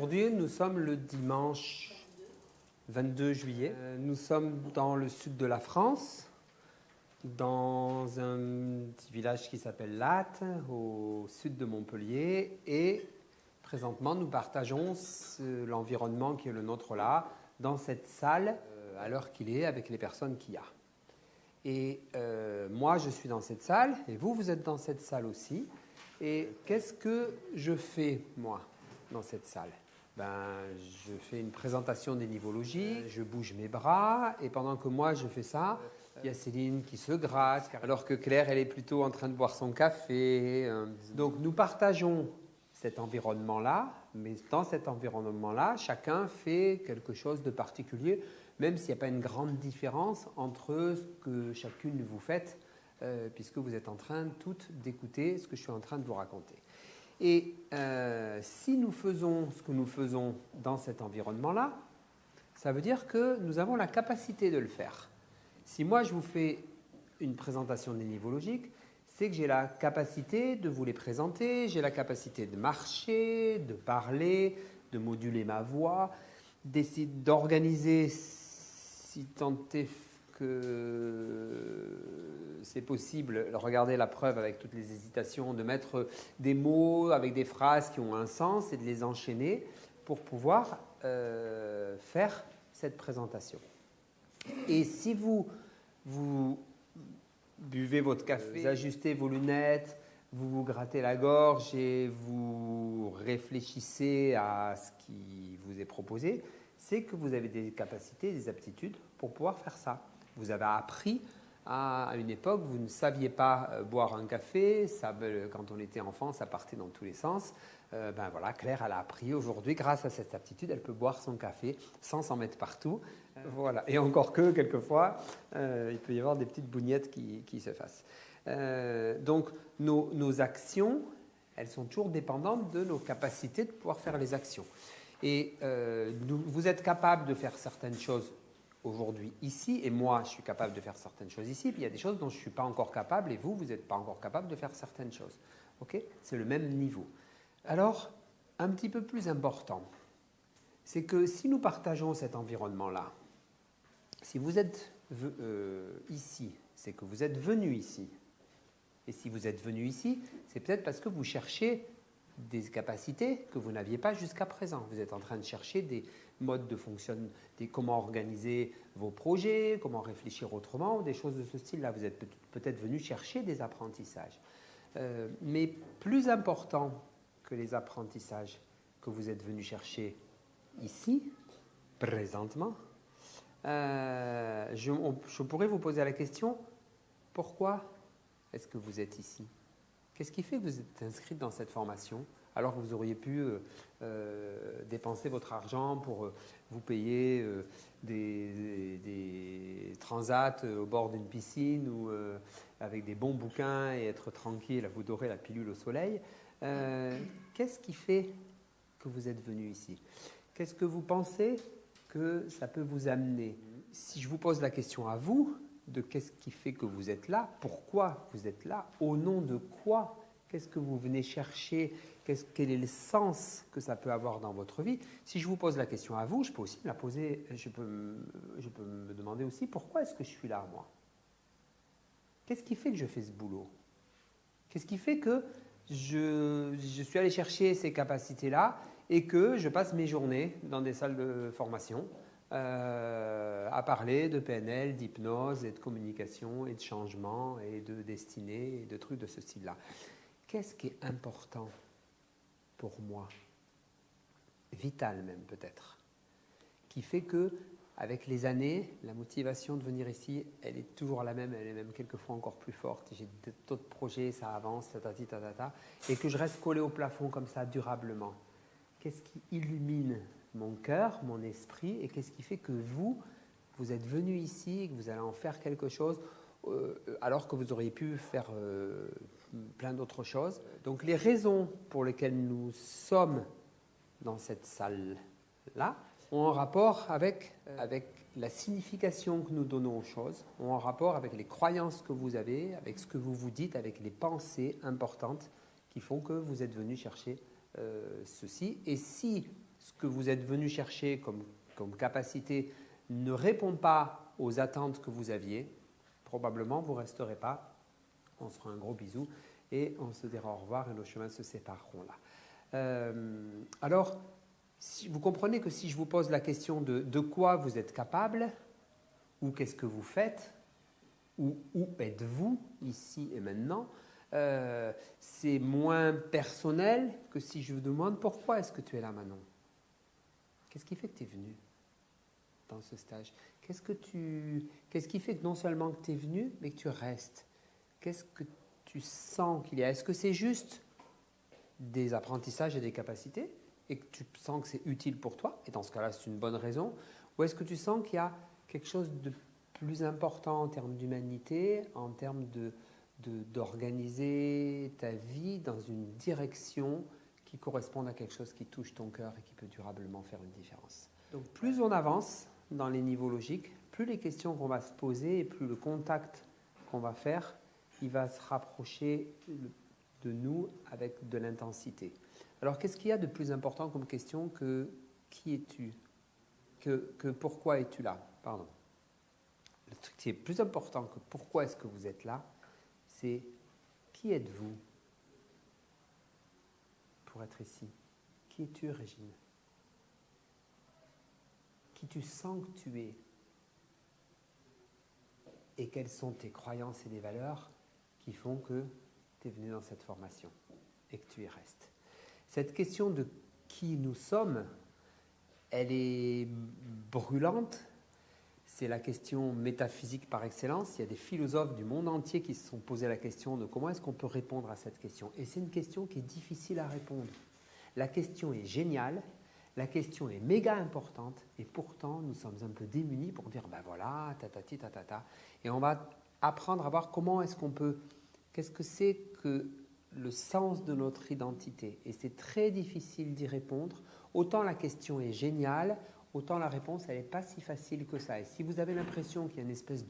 Aujourd'hui, nous sommes le dimanche 22 juillet. Nous sommes dans le sud de la France, dans un petit village qui s'appelle Latte, au sud de Montpellier. Et présentement, nous partageons l'environnement qui est le nôtre là, dans cette salle, à l'heure qu'il est, avec les personnes qu'il y a. Et moi, je suis dans cette salle, et vous, vous êtes dans cette salle aussi. Et qu'est-ce que je fais, moi, dans cette salle? Je fais une présentation des niveaux logiques, je bouge mes bras, et pendant que moi, je fais ça, il y a Céline qui se gratte, alors que Claire, elle est plutôt en train de boire son café. Donc, nous partageons cet environnement-là, mais dans cet environnement-là, chacun fait quelque chose de particulier, même s'il n'y a pas une grande différence entre ce que chacune vous faites, puisque vous êtes en train toutes d'écouter ce que je suis en train de vous raconter. Et si nous faisons ce que nous faisons dans cet environnement-là, ça veut dire que nous avons la capacité de le faire. Si moi je vous fais une présentation des niveaux logiques, c'est que j'ai la capacité de vous les présenter, j'ai la capacité de marcher, de parler, de moduler ma voix, d'essayer d'organiser, si tant est que c'est possible, regardez la preuve avec toutes les hésitations, de mettre des mots avec des phrases qui ont un sens et de les enchaîner pour pouvoir faire cette présentation. Et si vous buvez votre café, vous ajustez vos lunettes, vous vous grattez la gorge et vous réfléchissez à ce qui vous est proposé, c'est que vous avez des capacités, des aptitudes pour pouvoir faire ça. Vous avez appris à une époque, vous ne saviez pas boire un café, ça, quand on était enfant, ça partait dans tous les sens. Voilà, Claire, elle a appris aujourd'hui, grâce à cette aptitude, elle peut boire son café sans s'en mettre partout. Voilà. Et encore que, quelquefois, il peut y avoir des petites bougnettes qui se fassent. Donc, nos actions, elles sont toujours dépendantes de nos capacités de pouvoir faire les actions. Et vous êtes capable de faire certaines choses aujourd'hui ici, et moi, je suis capable de faire certaines choses ici, puis il y a des choses dont je ne suis pas encore capable, et vous n'êtes pas encore capable de faire certaines choses. Okay? C'est le même niveau. Alors, un petit peu plus important, c'est que si nous partageons cet environnement-là, si vous êtes ici, c'est que vous êtes venu ici. Et si vous êtes venu ici, c'est peut-être parce que vous cherchez des capacités que vous n'aviez pas jusqu'à présent. Vous êtes en train de chercher des modes de fonctionnement, comment organiser vos projets, comment réfléchir autrement, des choses de ce style-là. Vous êtes peut-être venu chercher des apprentissages. Mais plus important que les apprentissages que vous êtes venu chercher ici, présentement, je pourrais vous poser la question, pourquoi est-ce que vous êtes ici ? Qu'est-ce qui fait que vous êtes inscrite dans cette formation alors que vous auriez pu dépenser votre argent pour vous payer des transats au bord d'une piscine ou avec des bons bouquins et être tranquille, vous dorer la pilule au soleil. Qu'est-ce qui fait que vous êtes venu ici? Qu'est-ce que vous pensez que ça peut vous amener? Si je vous pose la question à vous, de qu'est-ce qui fait que vous êtes là, pourquoi vous êtes là, au nom de quoi, qu'est-ce que vous venez chercher, quel est le sens que ça peut avoir dans votre vie. Si je vous pose la question à vous, je peux aussi me la poser, je peux me demander aussi pourquoi est-ce que je suis là, moi? Qu'est-ce qui fait que je fais ce boulot? Qu'est-ce qui fait que je suis allé chercher ces capacités-là et que je passe mes journées dans des salles de formation à parler de PNL, d'hypnose et de communication et de changement et de destinée et de trucs de ce style-là. Qu'est-ce qui est important pour moi, vital même peut-être, qui fait que avec les années, la motivation de venir ici, elle est toujours la même, elle est même quelquefois encore plus forte. J'ai d'autres projets, ça avance, et que je reste collé au plafond comme ça durablement. Qu'est-ce qui illumine mon cœur, mon esprit, et qu'est-ce qui fait que vous êtes venu ici et que vous allez en faire quelque chose alors que vous auriez pu faire plein d'autres choses. Donc les raisons pour lesquelles nous sommes dans cette salle-là ont un rapport avec la signification que nous donnons aux choses, ont un rapport avec les croyances que vous avez, avec ce que vous vous dites, avec les pensées importantes qui font que vous êtes venu chercher ceci. Et si ce que vous êtes venu chercher comme capacité ne répond pas aux attentes que vous aviez, probablement vous ne resterez pas. On se fera un gros bisou et on se dira au revoir et nos chemins se sépareront là. Alors, si vous comprenez que si je vous pose la question de quoi vous êtes capable, ou qu'est-ce que vous faites, ou où êtes-vous ici et maintenant, c'est moins personnel que si je vous demande pourquoi est-ce que tu es là maintenant. Qu'est-ce qui fait que tu es venu dans ce stage? Qu'est-ce qui fait que non seulement que tu es venu, mais que tu restes? Qu'est-ce que tu sens qu'il y a? Est-ce que c'est juste des apprentissages et des capacités et que tu sens que c'est utile pour toi, et dans ce cas-là, c'est une bonne raison, ou est-ce que tu sens qu'il y a quelque chose de plus important en termes d'humanité, en termes d'organiser ta vie dans une direction qui corresponde à quelque chose qui touche ton cœur et qui peut durablement faire une différence. Donc plus on avance dans les niveaux logiques, plus les questions qu'on va se poser et plus le contact qu'on va faire, il va se rapprocher de nous avec de l'intensité. Alors qu'est-ce qu'il y a de plus important comme question que qui es-tu, que pourquoi es-tu là? Pardon. Le truc qui est plus important que pourquoi est-ce que vous êtes là, c'est qui êtes-vous pour être ici? Qui es-tu, Régine? Qui tu sens que tu es? Et quelles sont tes croyances et les valeurs qui font que tu es venu dans cette formation et que tu y restes? Cette question de qui nous sommes, elle est brûlante. C'est la question métaphysique par excellence. Il y a des philosophes du monde entier qui se sont posés la question de comment est-ce qu'on peut répondre à cette question. Et c'est une question qui est difficile à répondre. La question est géniale, la question est méga importante, et pourtant nous sommes un peu démunis pour dire ben voilà, tatati tatata. Et on va apprendre à voir comment est-ce qu'on peut, qu'est-ce que c'est que le sens de notre identité. Et c'est très difficile d'y répondre. Autant la question est géniale, autant la réponse, elle n'est pas si facile que ça. Et si vous avez l'impression qu'il y a une espèce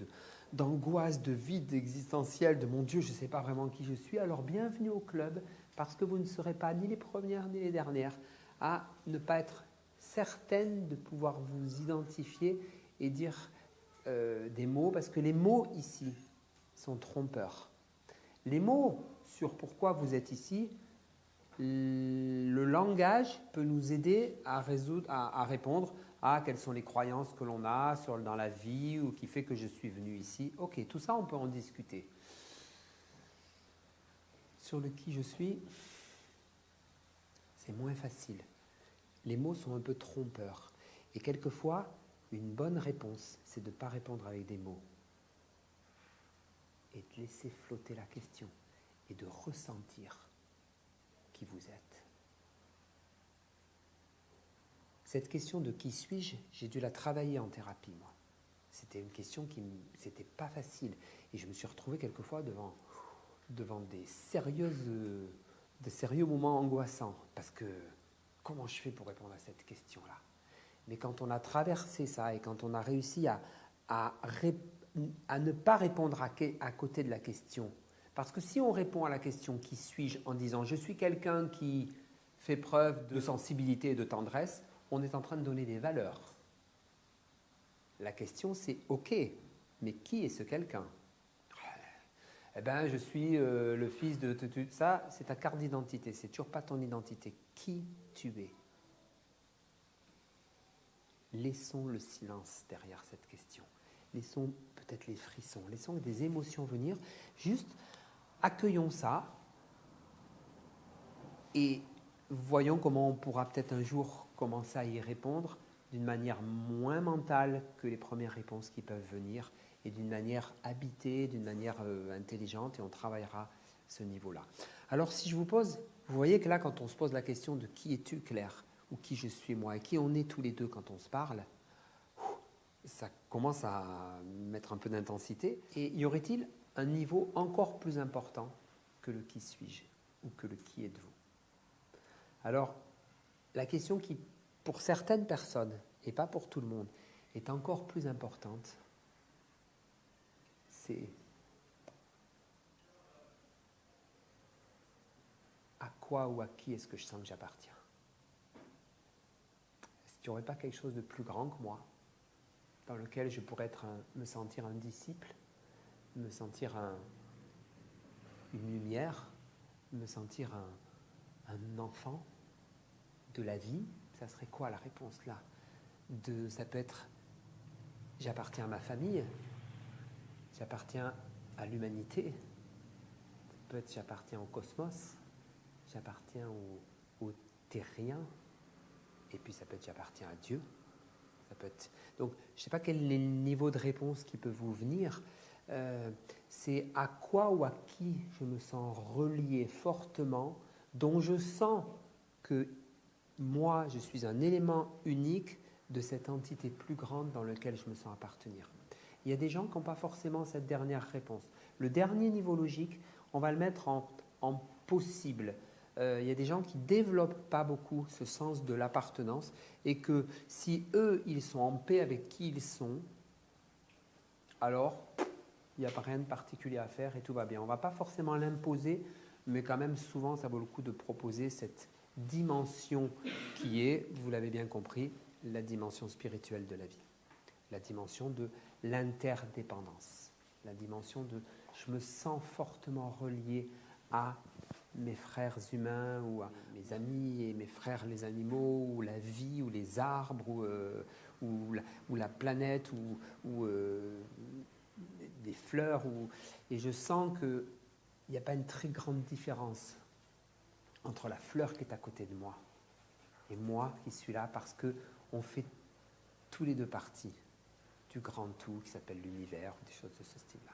d'angoisse, de vide existentiel, de mon Dieu, je ne sais pas vraiment qui je suis, alors bienvenue au club, parce que vous ne serez pas ni les premières ni les dernières à ne pas être certaine de pouvoir vous identifier et dire des mots, parce que les mots ici sont trompeurs. Les mots sur pourquoi vous êtes ici, le langage peut nous aider à répondre à quelles sont les croyances que l'on a dans la vie ou qui fait que je suis venu ici. Ok, tout ça, on peut en discuter. Sur le qui je suis, c'est moins facile. Les mots sont un peu trompeurs. Et quelquefois, une bonne réponse, c'est de ne pas répondre avec des mots et de laisser flotter la question et de ressentir qui vous êtes. Cette question de qui suis-je, j'ai dû la travailler en thérapie, moi. C'était une question c'était pas facile. Et je me suis retrouvé quelquefois devant des sérieux moments angoissants. Parce que, comment je fais pour répondre à cette question-là? Mais quand on a traversé ça et quand on a réussi à ne pas répondre à côté de la question, parce que si on répond à la question « qui suis-je » en disant « je suis quelqu'un qui fait preuve de sensibilité et de tendresse », on est en train de donner des valeurs. La question c'est « ok, mais qui est ce quelqu'un ?» Eh bien, je suis le fils de… Ça, c'est ta carte d'identité, c'est toujours pas ton identité. Qui tu es? Laissons le silence derrière cette question. Laissons peut-être les frissons, laissons des émotions venir. Juste accueillons ça et voyons comment on pourra peut-être un jour commencer à y répondre d'une manière moins mentale que les premières réponses qui peuvent venir et d'une manière habitée, d'une manière intelligente, et on travaillera ce niveau-là. Alors si je vous pose, vous voyez que là quand on se pose la question de qui es-tu, Claire, ou qui je suis moi, et qui on est tous les deux quand on se parle, ça commence à mettre un peu d'intensité. Et y aurait-il un niveau encore plus important que le qui suis-je ou que le qui êtes-vous? Alors, la question qui, pour certaines personnes, et pas pour tout le monde, est encore plus importante, c'est à quoi ou à qui est-ce que je sens que j'appartiens? tu n'aurais pas quelque chose de plus grand que moi, dans lequel je pourrais me sentir un disciple, me sentir une lumière, me sentir un enfant de la vie? Ça serait quoi la réponse là? Ça peut être j'appartiens à ma famille, j'appartiens à l'humanité, ça peut être j'appartiens au cosmos, j'appartiens au terrien, et puis ça peut être j'appartiens à Dieu. Ça peut être... Donc, je ne sais pas quel est le niveau de réponse qui peut vous venir. C'est à quoi ou à qui je me sens relié fortement, dont je sens que moi, je suis un élément unique de cette entité plus grande dans laquelle je me sens appartenir. Il y a des gens qui n'ont pas forcément cette dernière réponse. Le dernier niveau logique, on va le mettre en possible. Il y a des gens qui ne développent pas beaucoup ce sens de l'appartenance et que si eux, ils sont en paix avec qui ils sont, alors il n'y a pas rien de particulier à faire et tout va bien. On ne va pas forcément l'imposer, mais quand même souvent ça vaut le coup de proposer cette dimension qui est, vous l'avez bien compris, la dimension spirituelle de la vie. La dimension de l'interdépendance. La dimension de je me sens fortement relié à mes frères humains ou à mes amis et mes frères les animaux ou la vie ou les arbres ou la planète ou des fleurs et je sens qu'il n'y a pas une très grande différence entre la fleur qui est à côté de moi et moi qui suis là parce qu'on fait tous les deux partie du grand tout qui s'appelle l'univers ou des choses de ce style-là.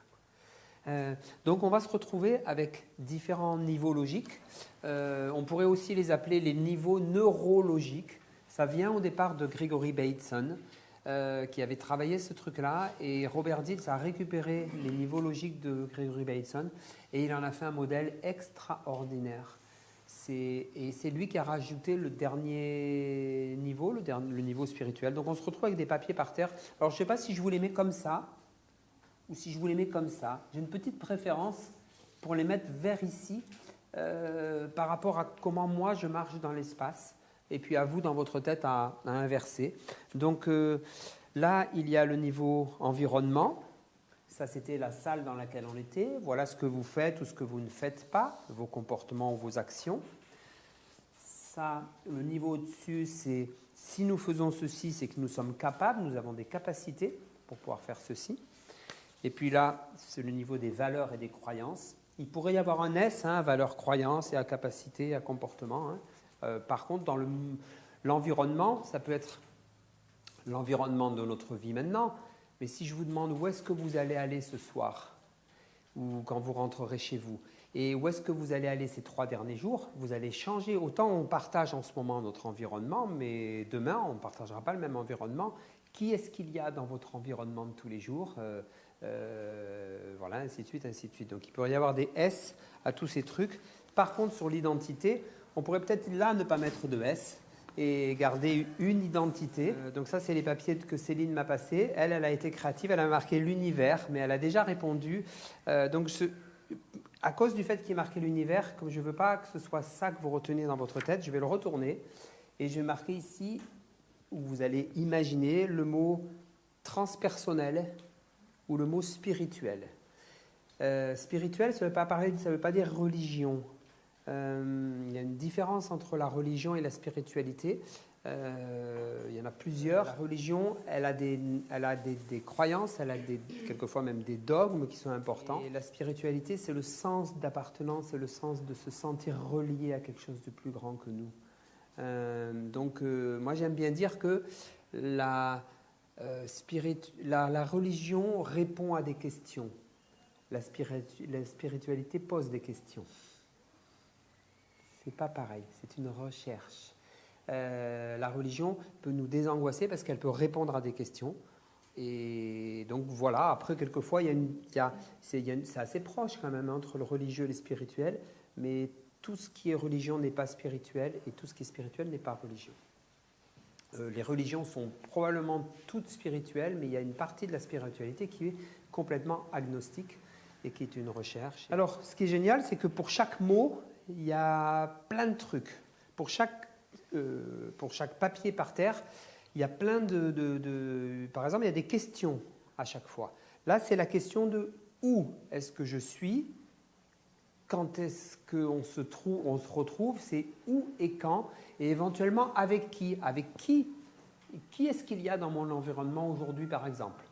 Donc on va se retrouver avec différents niveaux logiques. On pourrait aussi les appeler les niveaux neurologiques. Ça vient au départ de Gregory Bateson qui avait travaillé ce truc-là et Robert Dills a récupéré les niveaux logiques de Gregory Bateson et il en a fait un modèle extraordinaire. Et c'est lui qui a rajouté le dernier niveau, le niveau spirituel. Donc on se retrouve avec des papiers par terre. Alors je ne sais pas si je vous les mets comme ça ou si je vous les mets comme ça. J'ai une petite préférence pour les mettre vers ici par rapport à comment moi je marche dans l'espace et puis à vous dans votre tête à inverser. Donc là, il y a le niveau environnement. Ça, c'était la salle dans laquelle on était. Voilà ce que vous faites ou ce que vous ne faites pas, vos comportements ou vos actions. Ça, le niveau au-dessus, c'est si nous faisons ceci, c'est que nous sommes capables, nous avons des capacités pour pouvoir faire ceci. Et puis là, c'est le niveau des valeurs et des croyances. Il pourrait y avoir un S, valeurs, croyances et à capacité, à comportement. Par contre, dans l'environnement, ça peut être l'environnement de notre vie maintenant. Mais si je vous demande où est-ce que vous allez aller ce soir ou quand vous rentrerez chez vous et où est-ce que vous allez aller ces 3 derniers jours, vous allez changer. Autant on partage en ce moment notre environnement, mais demain, on ne partagera pas le même environnement. Qui est-ce qu'il y a dans votre environnement de tous les jours voilà, ainsi de suite, ainsi de suite. Donc, il pourrait y avoir des S à tous ces trucs. Par contre, sur l'identité, on pourrait peut-être là ne pas mettre de S et garder une identité. Donc ça, c'est les papiers que Céline m'a passés. Elle a été créative, elle a marqué l'univers, mais elle a déjà répondu. À cause du fait qu'il y ait marqué l'univers, comme je ne veux pas que ce soit ça que vous reteniez dans votre tête, je vais le retourner et je vais marquer ici où vous allez imaginer le mot transpersonnel ou le mot spirituel. Spirituel, ça ne veut pas dire religion. Il y a une différence entre la religion et la spiritualité. Il y en a plusieurs. La religion, elle a des croyances, elle a quelquefois même des dogmes qui sont importants. Et la spiritualité, c'est le sens d'appartenance, c'est le sens de se sentir relié à quelque chose de plus grand que nous. Moi, j'aime bien dire que la religion répond à des questions. La spiritualité pose des questions. C'est pas pareil, c'est une recherche. La religion peut nous désangoisser parce qu'elle peut répondre à des questions. Et donc voilà, après quelquefois, c'est assez proche quand même entre le religieux et le spirituel, mais tout ce qui est religion n'est pas spirituel et tout ce qui est spirituel n'est pas religieux. Les religions sont probablement toutes spirituelles, mais il y a une partie de la spiritualité qui est complètement agnostique et qui est une recherche. Alors, ce qui est génial, c'est que pour chaque mot, il y a plein de trucs. Pour chaque papier par terre, il y a plein par exemple, il y a des questions à chaque fois. Là, c'est la question de où est-ce que je suis, quand est-ce qu'on se retrouve, c'est où et quand, et éventuellement avec qui. Avec qui est-ce qu'il y a dans mon environnement aujourd'hui, par exemple?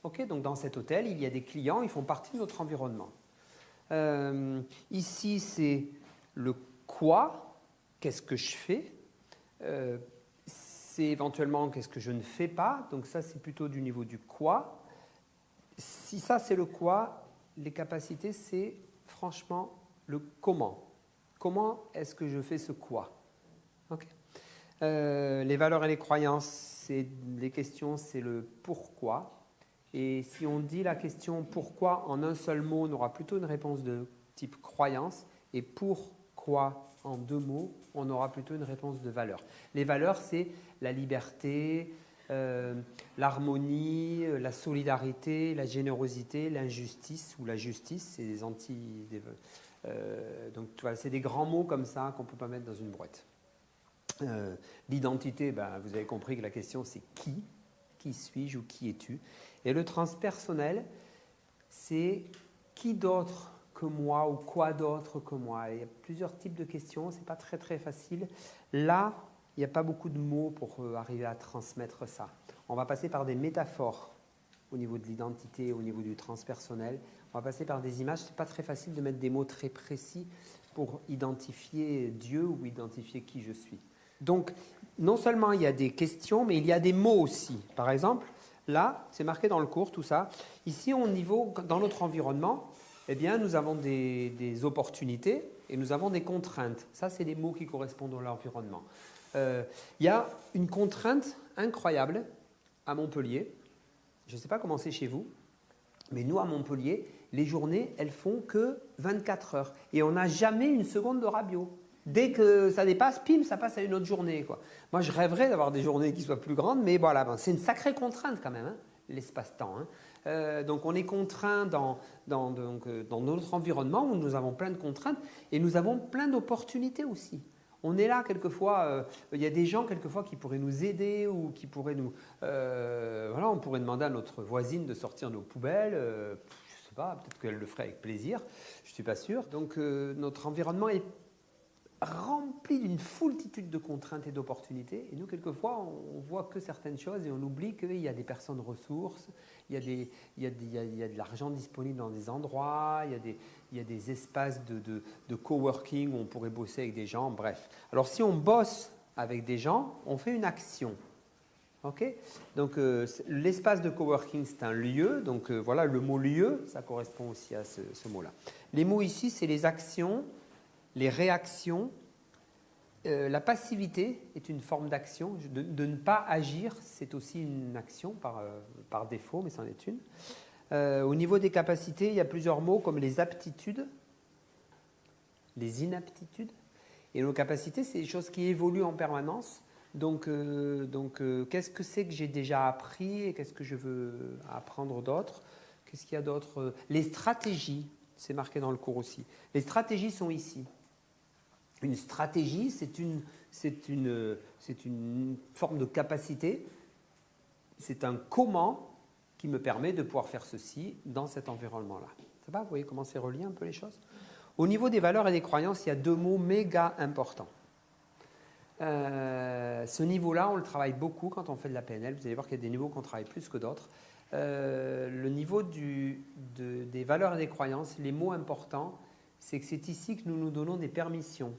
Ok, donc dans cet hôtel, il y a des clients, ils font partie de notre environnement. Ici, c'est le quoi, qu'est-ce que je fais, c'est éventuellement qu'est-ce que je ne fais pas, donc ça c'est plutôt du niveau du quoi. Si ça c'est le quoi, les capacités c'est franchement le comment. Comment est-ce que je fais ce quoi? Okay. Les valeurs et les croyances, les questions c'est le pourquoi. Et si on dit la question pourquoi en un seul mot, on aura plutôt une réponse de type croyance. Et pourquoi en deux mots, on aura plutôt une réponse de valeur. Les valeurs, c'est la liberté, l'harmonie, la solidarité, la générosité, l'injustice ou la justice. C'est donc voilà, c'est des grands mots comme ça qu'on ne peut pas mettre dans une boîte. L'identité, vous avez compris que la question c'est qui? Qui suis-je ou qui es-tu? Et le transpersonnel, c'est qui d'autre que moi ou quoi d'autre que moi? Il y a plusieurs types de questions, ce n'est pas très très facile. Là, il n'y a pas beaucoup de mots pour arriver à transmettre ça. On va passer par des métaphores au niveau de l'identité, au niveau du transpersonnel. On va passer par des images. Ce n'est pas très facile de mettre des mots très précis pour identifier Dieu ou identifier qui je suis. Donc, non seulement il y a des questions, mais il y a des mots aussi. Par exemple, là, c'est marqué dans le cours, tout ça. Ici, dans notre environnement, eh bien, nous avons des opportunités et nous avons des contraintes. Ça, c'est les mots qui correspondent à l'environnement. Il y a une contrainte incroyable à Montpellier. Je ne sais pas comment c'est chez vous, mais nous, à Montpellier, les journées, elles font que 24 heures. Et on n'a jamais une seconde de rabio. Dès que ça dépasse, pim, ça passe à une autre journée, quoi. Moi, je rêverais d'avoir des journées qui soient plus grandes, mais voilà, c'est une sacrée contrainte quand même, hein, l'espace-temps. Donc, on est contraint dans notre environnement où nous avons plein de contraintes et nous avons plein d'opportunités aussi. On est là quelquefois, il y a des gens quelquefois qui pourraient nous aider ou qui pourraient nous… voilà, on pourrait demander à notre voisine de sortir nos poubelles. Je ne sais pas, peut-être qu'elle le ferait avec plaisir, je ne suis pas sûr. Donc, notre environnement est rempli d'une foultitude de contraintes et d'opportunités. Et nous, quelquefois, on voit que certaines choses et on oublie qu'il y a des personnes ressources, il y a de l'argent disponible dans des endroits, il y a des espaces de coworking où on pourrait bosser avec des gens, bref. Alors, si on bosse avec des gens, on fait une action. Okay, donc, l'espace de coworking, c'est un lieu. Donc, voilà, le mot lieu, ça correspond aussi à ce mot-là. Les mots ici, c'est les actions, les réactions. La passivité est une forme d'action. De ne pas agir, c'est aussi une action par défaut, mais c'en est une. Au niveau des capacités, il y a plusieurs mots comme les aptitudes, les inaptitudes. Et nos capacités, c'est des choses qui évoluent en permanence. Donc, qu'est-ce que c'est que j'ai déjà appris et qu'est-ce que je veux apprendre d'autre? Qu'est-ce qu'il y a d'autre? Les stratégies, c'est marqué dans le cours aussi. Les stratégies sont ici. Une stratégie, c'est une forme de capacité. C'est un comment qui me permet de pouvoir faire ceci dans cet environnement-là. Ça va? Vous voyez comment c'est relié un peu les choses? Au niveau des valeurs et des croyances, il y a deux mots méga importants. Ce niveau-là, on le travaille beaucoup quand on fait de la PNL. Vous allez voir qu'il y a des niveaux qu'on travaille plus que d'autres. Le niveau des valeurs et des croyances, les mots importants, c'est que c'est ici que nous nous donnons des permissions.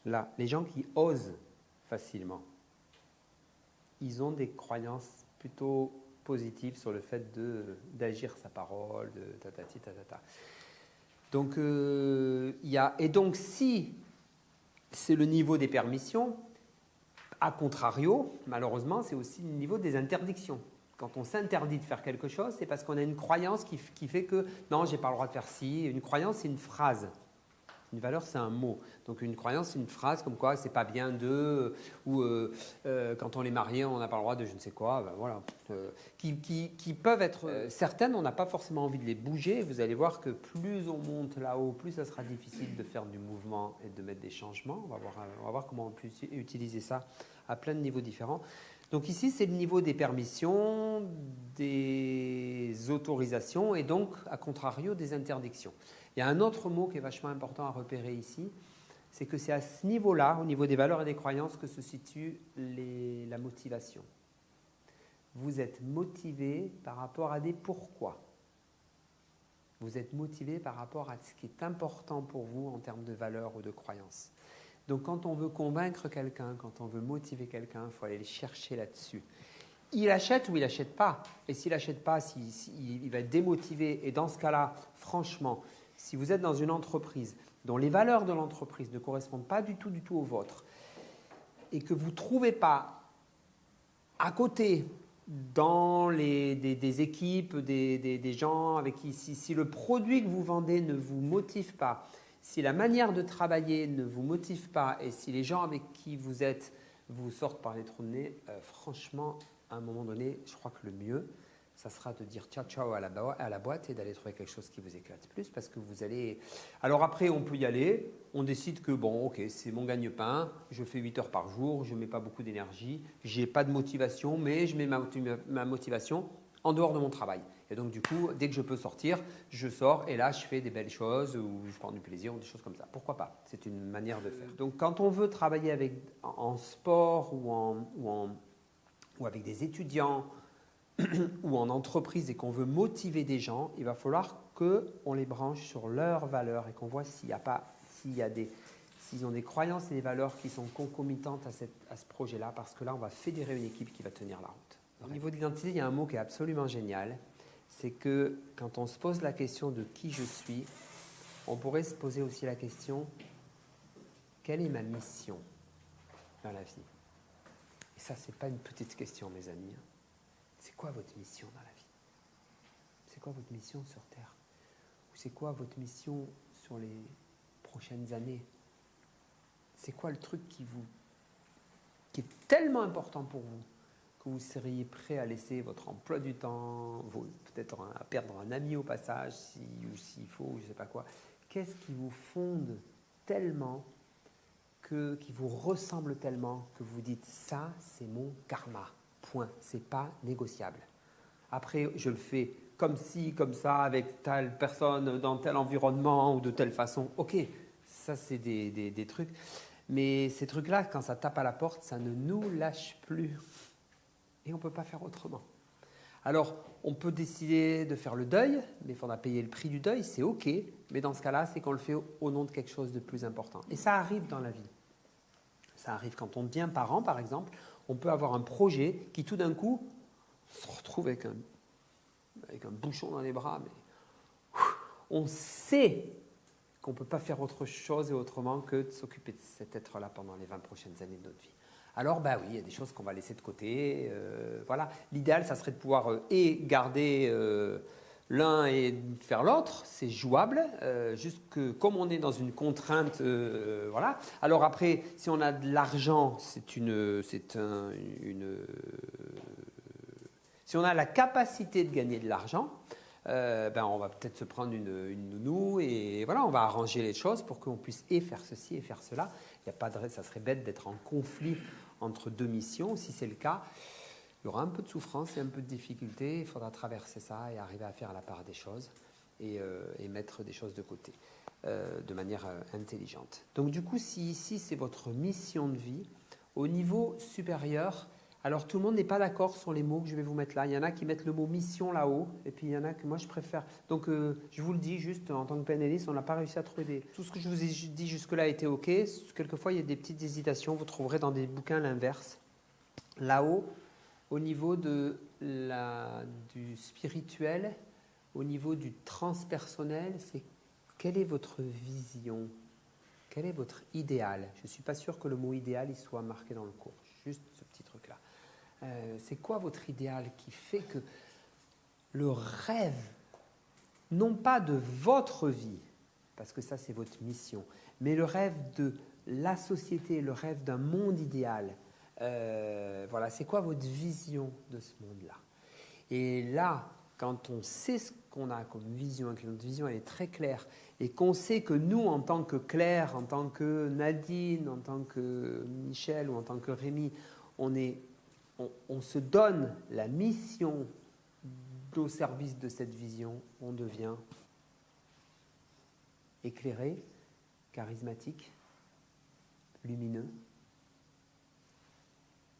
Là, les gens qui osent facilement, ils ont des croyances plutôt positives sur le fait d'agir sa parole, de tatati tatata. Donc, et donc, si c'est le niveau des permissions, à contrario, malheureusement, c'est aussi le niveau des interdictions. Quand on s'interdit de faire quelque chose, c'est parce qu'on a une croyance qui fait que non, j'ai pas le droit de faire ci. Une croyance, c'est une phrase. Une valeur, c'est un mot. Donc, une croyance, c'est une phrase comme quoi c'est pas bien de, ou quand on est marié, on n'a pas le droit de je ne sais quoi. Ben voilà, qui peuvent être certaines, on n'a pas forcément envie de les bouger. Vous allez voir que plus on monte là-haut, plus ça sera difficile de faire du mouvement et de mettre des changements. On va voir comment on peut utiliser ça à plein de niveaux différents. Donc ici, c'est le niveau des permissions, des autorisations et donc, à contrario, des interdictions. Il y a un autre mot qui est vachement important à repérer ici, c'est que c'est à ce niveau-là, au niveau des valeurs et des croyances, que se situe la motivation. Vous êtes motivé par rapport à des pourquoi. Vous êtes motivé par rapport à ce qui est important pour vous en termes de valeurs ou de croyances. Donc quand on veut convaincre quelqu'un, quand on veut motiver quelqu'un, il faut aller le chercher là-dessus. Il achète ou il n'achète pas. Et s'il n'achète pas, il va être démotivé. Et dans ce cas-là, franchement, si vous êtes dans une entreprise dont les valeurs de l'entreprise ne correspondent pas du tout aux vôtres et que vous ne trouvez pas à côté dans des équipes, des gens avec qui, si le produit que vous vendez ne vous motive pas, si la manière de travailler ne vous motive pas et si les gens avec qui vous êtes vous sortent par les trous de nez, franchement, à un moment donné, je crois que le mieux, ça sera de dire ciao ciao à la boîte et d'aller trouver quelque chose qui vous éclate plus parce que vous allez… Alors après, on peut y aller, on décide que bon, ok, c'est mon gagne-pain, je fais 8 heures par jour, je ne mets pas beaucoup d'énergie, je n'ai pas de motivation, mais je mets ma motivation en dehors de mon travail. Et donc du coup, dès que je peux sortir, je sors et là, je fais des belles choses ou je prends du plaisir ou des choses comme ça. Pourquoi pas? C'est une manière de faire. Donc quand on veut travailler en sport ou avec des étudiants ou en entreprise et qu'on veut motiver des gens, il va falloir qu'on les branche sur leurs valeurs et qu'on voit s'ils ont des croyances et des valeurs qui sont concomitantes à ce projet-là, parce que là, on va fédérer une équipe qui va tenir la route. Au niveau de l'identité, il y a un mot qui est absolument génial, c'est que quand on se pose la question de qui je suis, on pourrait se poser aussi la question, quelle est ma mission dans la vie? Et ça, ce n'est pas une petite question, mes amis. C'est quoi votre mission dans la vie? C'est quoi votre mission sur Terre? Ou c'est quoi votre mission sur les prochaines années? C'est quoi le truc qui est tellement important pour vous que vous seriez prêt à laisser votre emploi du temps, peut-être à perdre un ami au passage, ou s'il faut, je ne sais pas quoi. Qu'est-ce qui vous fonde tellement, qui vous ressemble tellement que vous dites ça, c'est mon karma. Point. Ce n'est pas négociable. Après, je le fais comme ci, comme ça, avec telle personne, dans tel environnement ou de telle façon. Ok, ça c'est des trucs. Mais ces trucs-là, quand ça tape à la porte, ça ne nous lâche plus. Et on ne peut pas faire autrement. Alors, on peut décider de faire le deuil, mais il faudra payer le prix du deuil, c'est ok. Mais dans ce cas-là, c'est qu'on le fait au nom de quelque chose de plus important. Et ça arrive dans la vie. Ça arrive quand on devient parent, par exemple. On peut avoir un projet qui, tout d'un coup, se retrouve avec un bouchon dans les bras. Mais on sait qu'on ne peut pas faire autre chose et autrement que de s'occuper de cet être-là pendant les 20 prochaines années de notre vie. Alors, oui, il y a des choses qu'on va laisser de côté. Voilà. L'idéal, ça serait de pouvoir garder l'un et faire l'autre. C'est jouable, juste que comme on est dans une contrainte, voilà. Alors après, si on a de l'argent, si on a la capacité de gagner de l'argent, on va peut-être se prendre une nounou et voilà, on va arranger les choses pour qu'on puisse faire ceci et faire cela. Ça serait bête d'être en conflit entre deux missions. Si c'est le cas, il y aura un peu de souffrance et un peu de difficulté. Il faudra traverser ça et arriver à faire la part des choses et mettre des choses de côté de manière intelligente. Donc du coup, si ici c'est votre mission de vie, au niveau supérieur, alors tout le monde n'est pas d'accord sur les mots que je vais vous mettre là. Il y en a qui mettent le mot mission là-haut et puis il y en a que moi je préfère. Donc je vous le dis juste en tant que panéliste, on n'a pas réussi à trouver des… Tout ce que je vous ai dit jusque-là a été ok. Quelquefois il y a des petites hésitations, vous trouverez dans des bouquins l'inverse. Là-haut, au niveau du spirituel, au niveau du transpersonnel, c'est quelle est votre vision? Quel est votre idéal? Je ne suis pas sûr que le mot idéal il soit marqué dans le cours. Juste ce petit truc-là. C'est quoi votre idéal qui fait que le rêve, non pas de votre vie, parce que ça c'est votre mission, mais le rêve de la société, le rêve d'un monde idéal, voilà, c'est quoi votre vision de ce monde-là? Et là, quand on sait ce qu'on a comme vision, que notre vision elle est très claire, et qu'on sait que nous, en tant que Claire, en tant que Nadine, en tant que Michel ou en tant que Rémi, on se donne la mission au service de cette vision, on devient éclairé, charismatique, lumineux.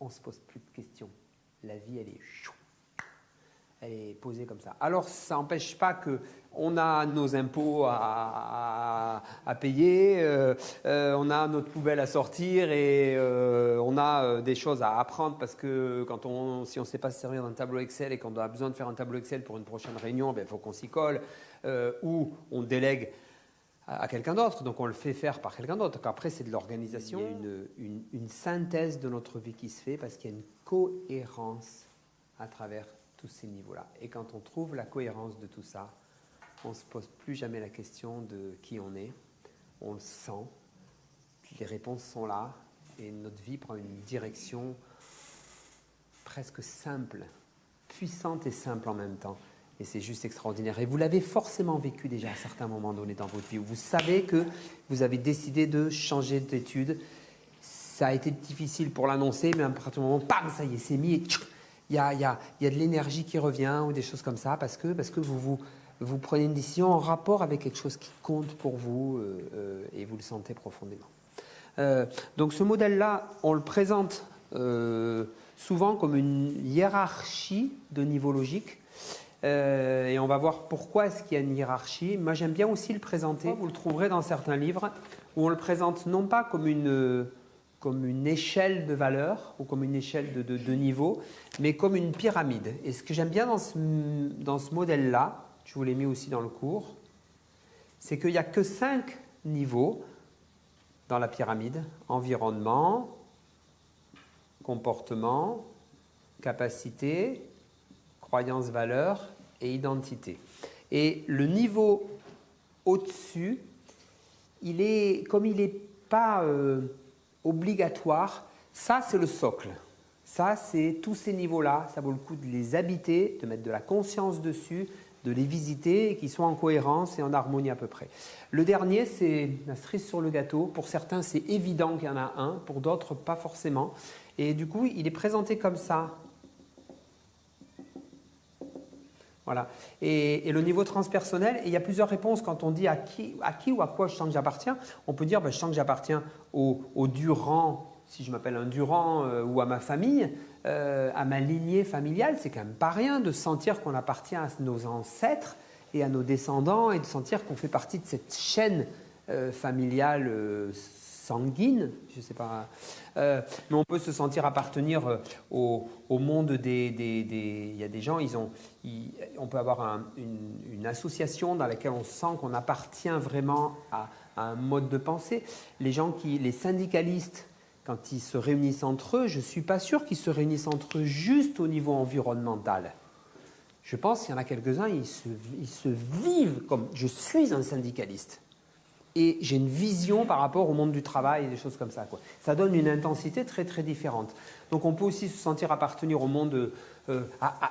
On ne se pose plus de questions. La vie, elle est posée comme ça. Alors, ça n'empêche pas qu'on a nos impôts à payer, on a notre poubelle à sortir et on a des choses à apprendre parce que si on ne sait pas se servir d'un tableau Excel et qu'on a besoin de faire un tableau Excel pour une prochaine réunion, il faut qu'on s'y colle ou on délègue à quelqu'un d'autre, donc on le fait faire par quelqu'un d'autre. Donc après, c'est de l'organisation. Il y a une synthèse de notre vie qui se fait parce qu'il y a une cohérence à travers tous ces niveaux-là. Et quand on trouve la cohérence de tout ça, on ne se pose plus jamais la question de qui on est. On le sent, les réponses sont là et notre vie prend une direction presque simple, puissante et simple en même temps. Et c'est juste extraordinaire. Et vous l'avez forcément vécu déjà à certains moments donnés dans votre vie où vous savez que vous avez décidé de changer d'études. Ça a été difficile pour l'annoncer, mais à partir du moment, bam, ça y est, c'est mis. Et il y a de l'énergie qui revient ou des choses comme ça parce que vous prenez une décision en rapport avec quelque chose qui compte pour vous et vous le sentez profondément. Donc ce modèle-là, on le présente souvent comme une hiérarchie de niveau logique. Et on va voir pourquoi est-ce qu'il y a une hiérarchie. Moi, j'aime bien aussi le présenter. Vous le trouverez dans certains livres où on le présente non pas comme une échelle de valeur ou comme une échelle de niveau, mais comme une pyramide. Et ce que j'aime bien dans ce modèle-là, je vous l'ai mis aussi dans le cours, c'est qu'il n'y a que 5 niveaux dans la pyramide. Environnement, comportement, capacité, croyance, valeur et identité. Et le niveau au-dessus, comme il n'est pas obligatoire, ça c'est le socle. Ça c'est tous ces niveaux-là, ça vaut le coup de les habiter, de mettre de la conscience dessus, de les visiter et qu'ils soient en cohérence et en harmonie à peu près. Le dernier, c'est la cerise sur le gâteau. Pour certains, c'est évident qu'il y en a un, pour d'autres, pas forcément. Et du coup, il est présenté comme ça. Voilà. Et le niveau transpersonnel, et il y a plusieurs réponses quand on dit à qui ou à quoi je sens que j'appartiens. On peut dire je sens que j'appartiens au Durand, si je m'appelle un Durand, ou à ma famille, à ma lignée familiale. C'est quand même pas rien de sentir qu'on appartient à nos ancêtres et à nos descendants et de sentir qu'on fait partie de cette chaîne familiale sanguine, je ne sais pas, mais on peut se sentir appartenir au monde il y a des gens, on peut avoir une association dans laquelle on sent qu'on appartient vraiment à un mode de pensée. Les syndicalistes, quand ils se réunissent entre eux, je ne suis pas sûr qu'ils se réunissent entre eux juste au niveau environnemental. Je pense qu'il y en a quelques-uns, ils se vivent comme « je suis un syndicaliste ». Et j'ai une vision par rapport au monde du travail et des choses comme ça, quoi. Ça donne une intensité très très différente. Donc on peut aussi se sentir appartenir au monde,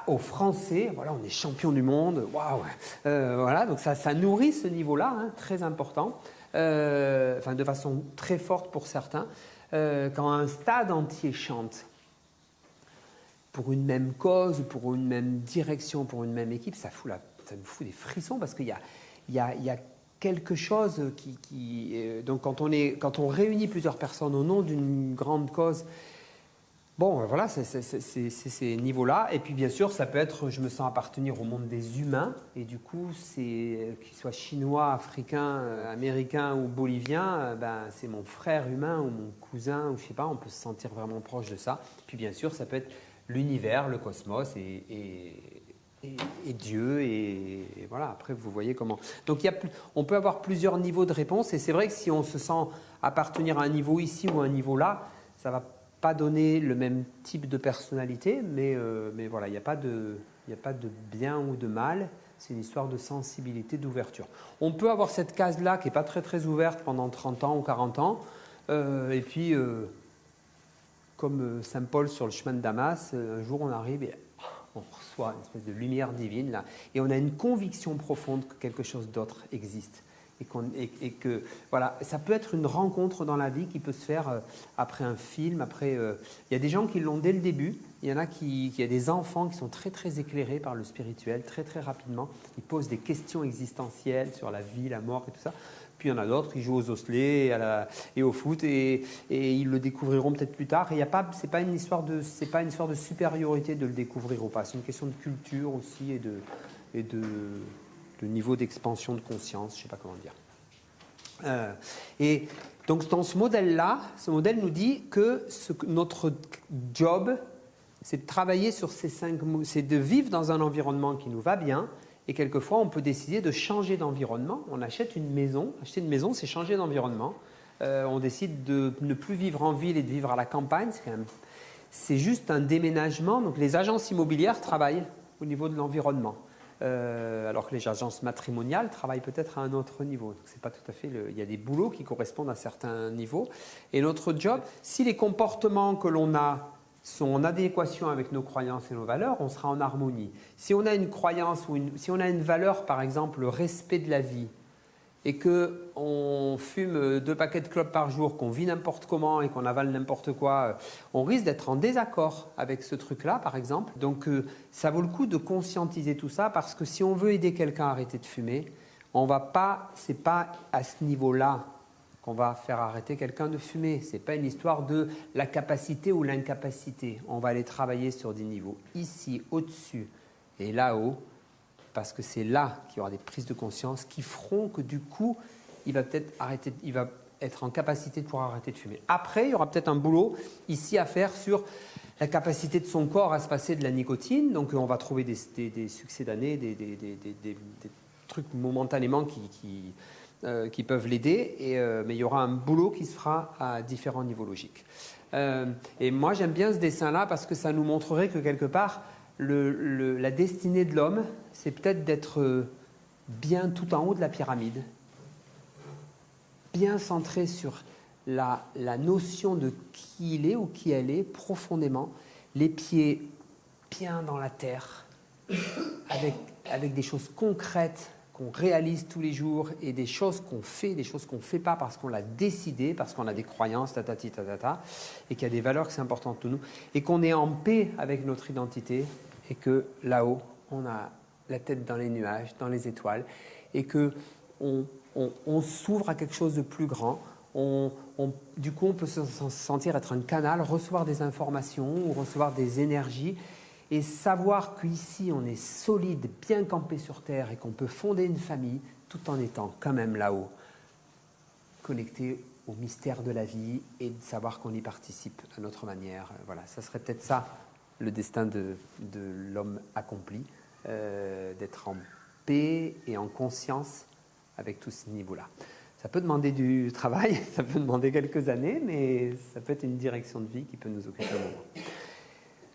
aux Français. Voilà, on est champion du monde. Waouh. Voilà, donc ça nourrit ce niveau-là, hein, très important, de façon très forte pour certains. Quand un stade entier chante pour une même cause, pour une même direction, pour une même équipe, ça me fout des frissons parce qu'il y a quelque chose donc quand on réunit plusieurs personnes au nom d'une grande cause, bon voilà, c'est ces niveaux-là. Et puis bien sûr, ça peut être, je me sens appartenir au monde des humains, et du coup, qu'ils soient chinois, africains, américains ou boliviens, c'est mon frère humain ou mon cousin, ou je sais pas, on peut se sentir vraiment proche de ça. Puis bien sûr, ça peut être l'univers, le cosmos et Dieu, et voilà, après vous voyez comment. Donc on peut avoir plusieurs niveaux de réponse, et c'est vrai que si on se sent appartenir à un niveau ici ou à un niveau là, ça ne va pas donner le même type de personnalité, mais voilà, il n'y a pas de bien ou de mal, c'est une histoire de sensibilité, d'ouverture. On peut avoir cette case-là qui n'est pas très très ouverte pendant 30 ans ou 40 ans, et puis comme Saint Paul sur le chemin de Damas, un jour on arrive et on reçoit une espèce de lumière divine là, et on a une conviction profonde que quelque chose d'autre existe et que voilà, ça peut être une rencontre dans la vie qui peut se faire après un film, il y a des gens qui l'ont dès le début, il y en a il y a des enfants qui sont très très éclairés par le spirituel, très très rapidement, ils posent des questions existentielles sur la vie, la mort et tout ça. Puis il y en a d'autres qui jouent aux osselets et au foot et ils le découvriront peut-être plus tard. Et c'est pas une histoire de supériorité de le découvrir ou pas. C'est une question de culture aussi et de niveau d'expansion de conscience, je ne sais pas comment dire. Et donc dans ce modèle-là, ce modèle nous dit que notre job, c'est de travailler sur ces 5 mots, c'est de vivre dans un environnement qui nous va bien. Et quelquefois, on peut décider de changer d'environnement. On achète une maison. Acheter une maison, c'est changer d'environnement. On décide de ne plus vivre en ville et de vivre à la campagne. C'est juste un déménagement. Donc, les agences immobilières travaillent au niveau de l'environnement. Alors que les agences matrimoniales travaillent peut-être à un autre niveau. Donc, c'est pas tout à fait il y a des boulots qui correspondent à certains niveaux. Et notre job, si les comportements que l'on a sont en adéquation avec nos croyances et nos valeurs, on sera en harmonie. Si on a une croyance si on a une valeur, par exemple, le respect de la vie, et qu'on fume 2 paquets de clopes par jour, qu'on vit n'importe comment et qu'on avale n'importe quoi, on risque d'être en désaccord avec ce truc-là, par exemple. Donc, ça vaut le coup de conscientiser tout ça, parce que si on veut aider quelqu'un à arrêter de fumer, c'est pas à ce niveau-là qu'on va faire arrêter quelqu'un de fumer. Ce n'est pas une histoire de la capacité ou l'incapacité. On va aller travailler sur des niveaux ici, au-dessus et là-haut, parce que c'est là qu'il y aura des prises de conscience qui feront que du coup, il va être en capacité de pouvoir arrêter de fumer. Après, il y aura peut-être un boulot ici à faire sur la capacité de son corps à se passer de la nicotine. Donc, on va trouver des succès d'année, des trucs momentanément qui peuvent l'aider, mais il y aura un boulot qui se fera à différents niveaux logiques. Et moi, j'aime bien ce dessin-là parce que ça nous montrerait que quelque part, la destinée de l'homme, c'est peut-être d'être bien tout en haut de la pyramide, bien centré sur la notion de qui il est ou qui elle est profondément, les pieds bien dans la terre, avec des choses concrètes qu'on réalise tous les jours et des choses qu'on fait, des choses qu'on ne fait pas parce qu'on l'a décidé, parce qu'on a des croyances, et qu'il y a des valeurs qui sont importantes pour nous, et qu'on est en paix avec notre identité, et que là-haut, on a la tête dans les nuages, dans les étoiles, et qu'on s'ouvre à quelque chose de plus grand. Du coup, on peut se sentir être un canal, recevoir des informations ou recevoir des énergies, et savoir qu'ici, on est solide, bien campé sur Terre et qu'on peut fonder une famille tout en étant quand même là-haut, connecté au mystère de la vie et de savoir qu'on y participe à notre manière. Voilà, ça serait peut-être ça, le destin de l'homme accompli, d'être en paix et en conscience avec tout ce niveau-là. Ça peut demander du travail, ça peut demander quelques années, mais ça peut être une direction de vie qui peut nous occuper un moment.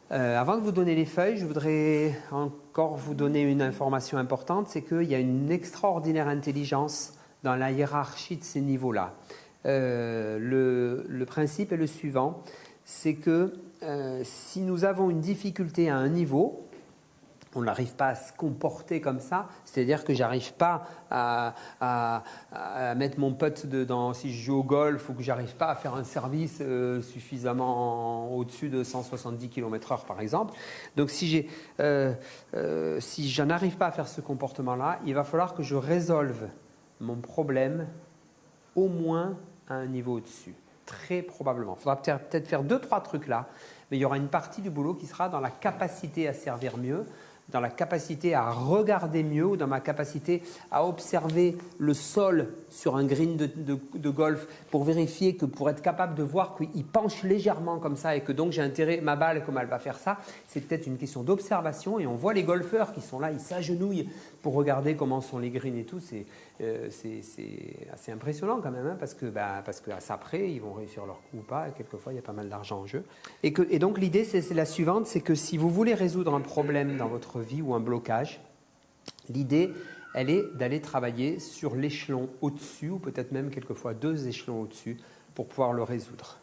Avant de vous donner les feuilles, je voudrais encore vous donner une information importante, c'est qu'il y a une extraordinaire intelligence dans la hiérarchie de ces niveaux-là. Le principe est le suivant, c'est que si nous avons une difficulté à un niveau, on n'arrive pas à se comporter comme ça, c'est-à-dire que j'arrive pas à mettre mon putt dedans, si je joue au golf ou que j'arrive pas à faire un service suffisamment au-dessus de 170 km/h par exemple. Donc si je n'arrive pas à faire ce comportement-là, il va falloir que je résolve mon problème au moins à un niveau au-dessus, très probablement. Il faudra peut-être faire 2-3 trucs là, mais il y aura une partie du boulot qui sera dans la capacité à servir mieux, dans la capacité à regarder mieux ou dans ma capacité à observer le sol sur un green de golf pour vérifier que pour être capable de voir qu'il penche légèrement comme ça et que donc j'ai intérêt, ma balle, comme elle va faire ça, c'est peut-être une question d'observation et on voit les golfeurs qui sont là, ils s'agenouillent pour regarder comment sont les greens et tout, c'est assez impressionnant quand même, hein, parce que après ils vont réussir leur coup ou pas, et quelquefois il y a pas mal d'argent en jeu. Et donc l'idée c'est la suivante, c'est que si vous voulez résoudre un problème dans votre vie ou un blocage, l'idée elle est d'aller travailler sur l'échelon au-dessus ou peut-être même quelquefois 2 échelons au-dessus pour pouvoir le résoudre.